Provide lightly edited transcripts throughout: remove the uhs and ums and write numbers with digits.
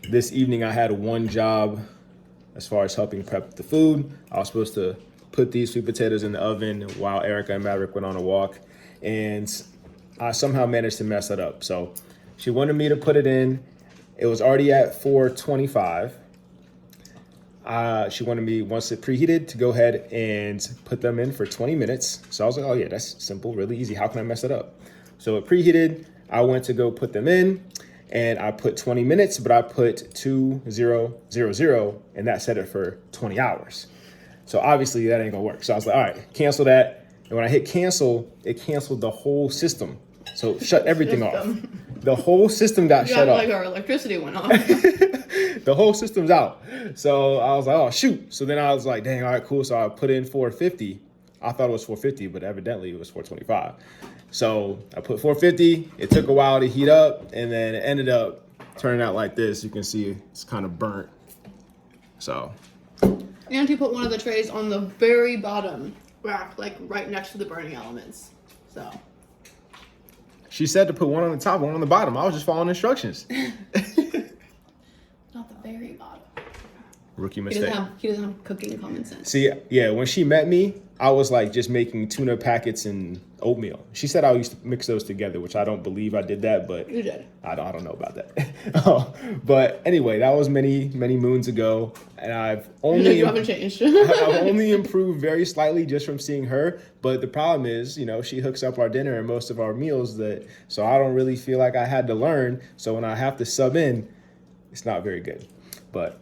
This evening I had one job as far as helping prep the food. I was supposed to put these sweet potatoes in the oven while Erica and Maverick went on a walk, and I somehow managed to mess it up. So she wanted me to put it in. It was already at 425. She wanted me, once it preheated, to go ahead and put them in for 20 minutes. So I was like, oh yeah, that's simple, really easy. How can I mess it up? So it preheated. I went to go put them in and I put 20 minutes, but I put 2000 and that set it for 20 hours. So obviously that ain't gonna work. So I was like, all right, cancel that. And when I hit cancel, it canceled the whole system. So shut everything off. The whole system got shut off. Like our electricity went off. The whole system's out. So I was like, oh shoot. So then I was like, dang, all right, cool. So I put in 450. I thought it was 450, but evidently it was 425. So I put 450. It took a while to heat up, and then it ended up turning out like this. You can see it's kind of burnt. So. And he put one of the trays on the very bottom rack, like right next to the burning elements. So. She said to put one on the top, one on the bottom. I was just following instructions. Not the very bottom. Rookie mistake. He doesn't have cooking common sense. See, yeah, when she met me, I was like just making tuna packets and oatmeal. She said I used to mix those together, which I don't believe I did that, but you did. I don't know about that. But anyway, that was many moons ago, and I've only you haven't changed. I've only improved very slightly just from seeing her. But the problem is, she hooks up our dinner and most of our meals, so I don't really feel like I had to learn. So when I have to sub in, it's not very good. But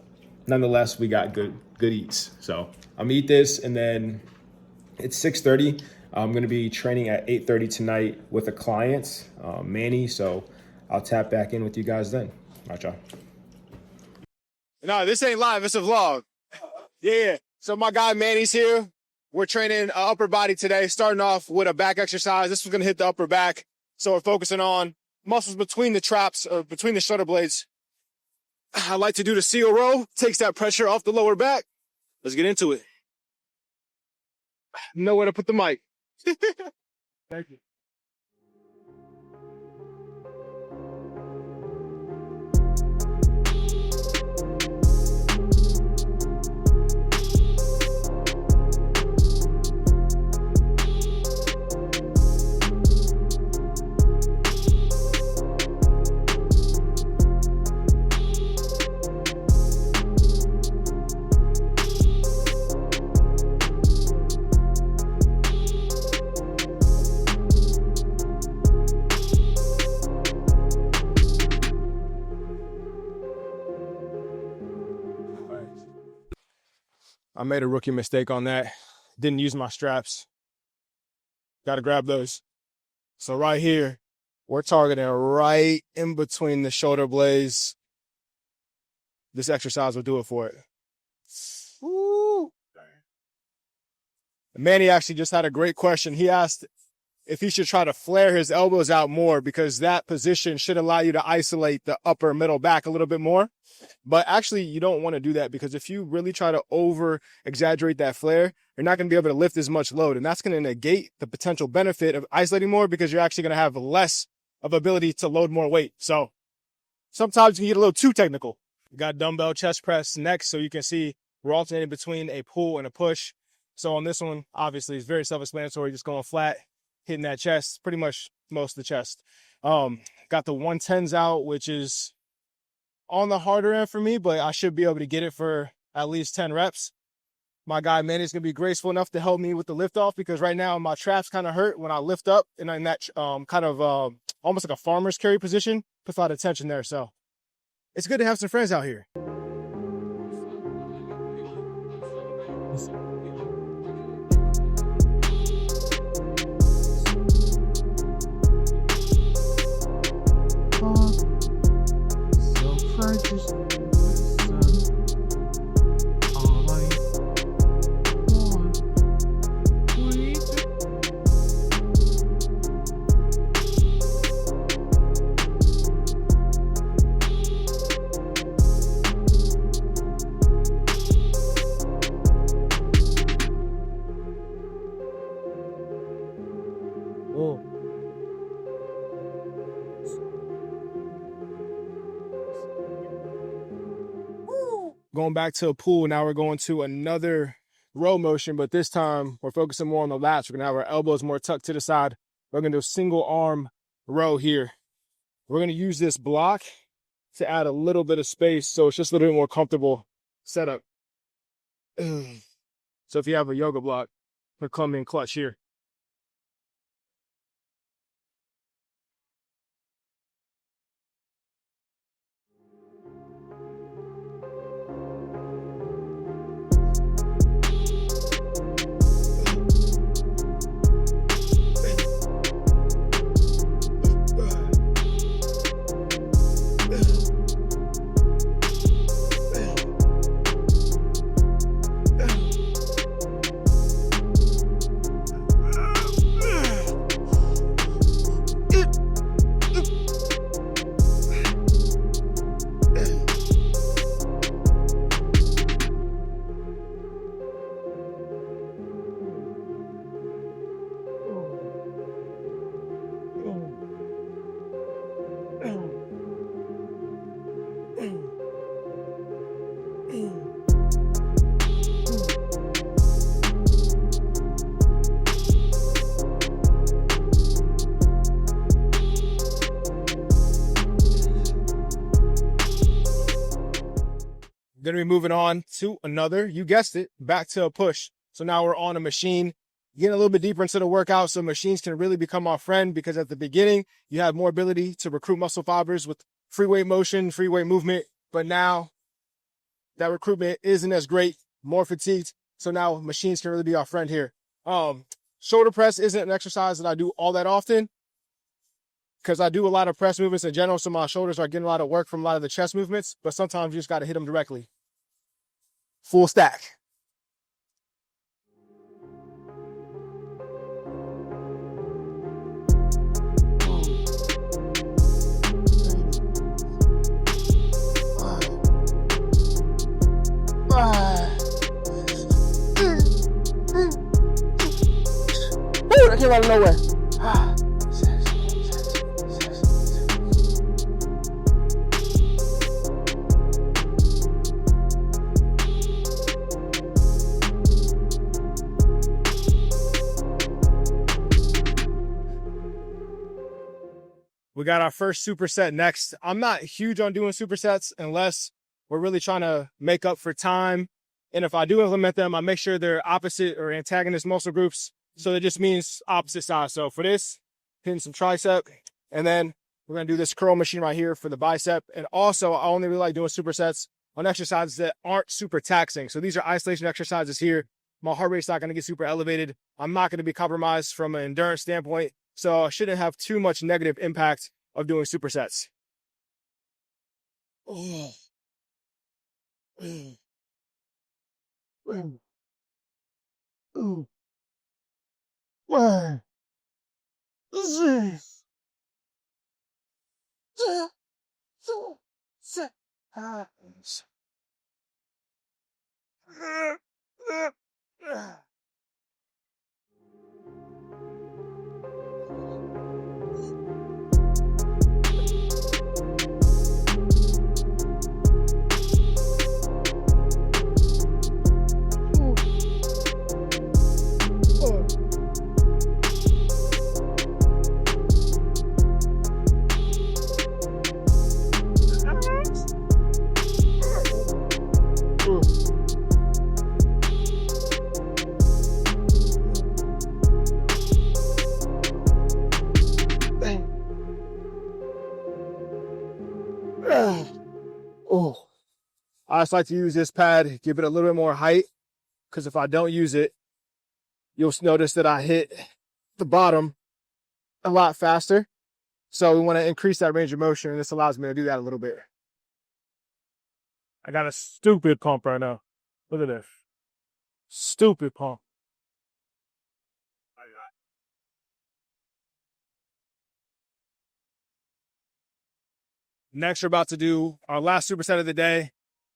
nonetheless, we got good eats. So I'm gonna eat this, and then it's 6:30. I'm gonna be training at 8:30 tonight with a client, Manny. So I'll tap back in with you guys then. All right, y'all. No, this ain't live. It's a vlog. Yeah. So my guy Manny's here. We're training upper body today, starting off with a back exercise. This was gonna hit the upper back. So we're focusing on muscles between the traps, or between the shoulder blades. I like to do the seal row. Takes that pressure off the lower back. Let's get into it. Nowhere to put the mic. Thank you. I made a rookie mistake on that. Didn't use my straps. Got to grab those. So right here, we're targeting right in between the shoulder blades. This exercise will do it for it. Woo. Manny actually just had a great question. He asked if he should try to flare his elbows out more, because that position should allow you to isolate the upper middle back a little bit more. But actually, you don't want to do that, because if you really try to over exaggerate that flare, you're not going to be able to lift as much load. And that's going to negate the potential benefit of isolating more, because you're actually going to have less of ability to load more weight. So sometimes you can get a little too technical. We got dumbbell chest press next. So you can see we're alternating between a pull and a push. So on this one, obviously, it's very self-explanatory, just going flat, hitting that chest, pretty much most of the chest. Got the 110s out, which is on the harder end for me, but I should be able to get it for at least 10 reps. My guy Manny's gonna be graceful enough to help me with the lift off, because right now my traps kind of hurt when I lift up, and in that kind of almost like a farmer's carry position, puts a lot of tension there. So it's good to have some friends out here. Going back to a pull, now we're going to another row motion, but this time we're focusing more on the lats. We're gonna have our elbows more tucked to the side. We're gonna do a single arm row here. We're gonna use this block to add a little bit of space so it's just a little bit more comfortable setup. So if you have a yoga block, we'll come in clutch here. Going to be moving on to another, you guessed it, back to a push. So now we're on a machine, getting a little bit deeper into the workout so machines can really become our friend, because at the beginning, you have more ability to recruit muscle fibers with free weight motion, free weight movement. But now that recruitment isn't as great, more fatigued. So now machines can really be our friend here. Shoulder press isn't an exercise that I do all that often, because I do a lot of press movements in general, so my shoulders are getting a lot of work from a lot of the chest movements, but sometimes you just got to hit them directly. Full stack. Ooh, that came out of nowhere. We got our first superset next. I'm not huge on doing supersets unless we're really trying to make up for time. And if I do implement them, I make sure they're opposite or antagonist muscle groups. So that just means opposite sides. So for this, hitting some tricep, and then we're going to do this curl machine right here for the bicep. And also, I only really like doing supersets on exercises that aren't super taxing. So these are isolation exercises here. My heart rate's not going to get super elevated. I'm not going to be compromised from an endurance standpoint. So I shouldn't have too much negative impact of doing supersets. Oh. Oh, I just like to use this pad, give it a little bit more height, because if I don't use it, you'll notice that I hit the bottom a lot faster. So we want to increase that range of motion, and this allows me to do that a little bit. I got a stupid pump right now. Look at this. Stupid pump. Next, we're about to do our last superset of the day.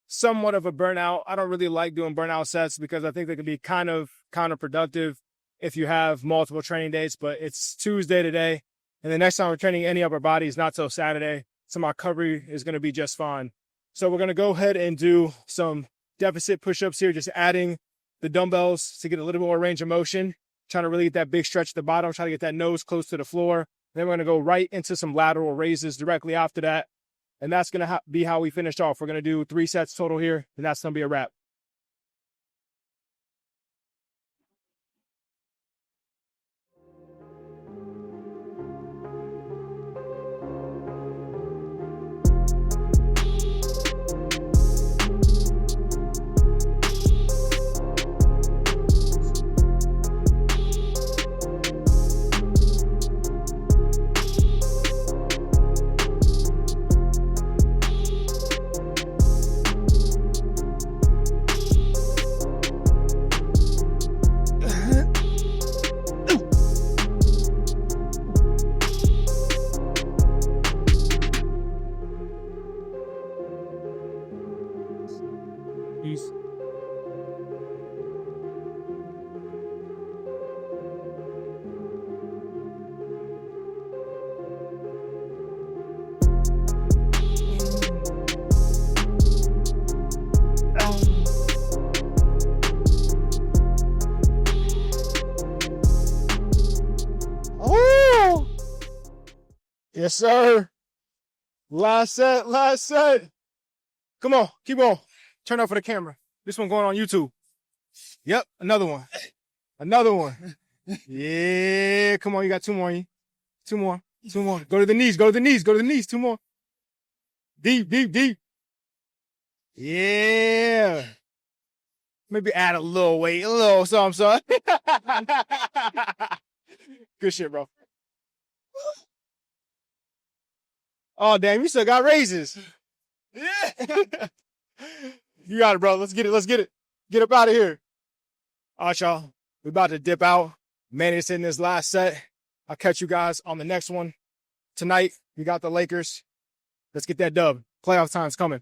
Somewhat of a burnout. I don't really like doing burnout sets because I think they can be kind of counterproductive if you have multiple training days, but it's Tuesday today. And the next time we're training any upper body is not till Saturday. So my recovery is going to be just fine. So we're going to go ahead and do some deficit push-ups here, just adding the dumbbells to get a little more range of motion, trying to really get that big stretch at the bottom, trying to get that nose close to the floor. Then we're going to go right into some lateral raises directly after that. And that's going to be how we finish off. We're going to do 3 sets total here, and that's going to be a wrap. Peace. Oh! Yes, sir. Last set, last set. Come on, keep on. Turn up for the camera. This one going on YouTube. Yep, another one. Another one. Yeah, come on, you got 2 more. 2 more. 2 more. Go to the knees, go to the knees, go to the knees. 2 more. Deep, deep, deep. Yeah. Maybe add a little weight, a little something. Good shit, bro. Oh, damn, you still got raises. Yeah. You got it, bro. Let's get it. Let's get it. Get up out of here. All right, y'all. We're about to dip out. Man, it's in this last set. I'll catch you guys on the next one. Tonight, we got the Lakers. Let's get that dub. Playoff time's coming.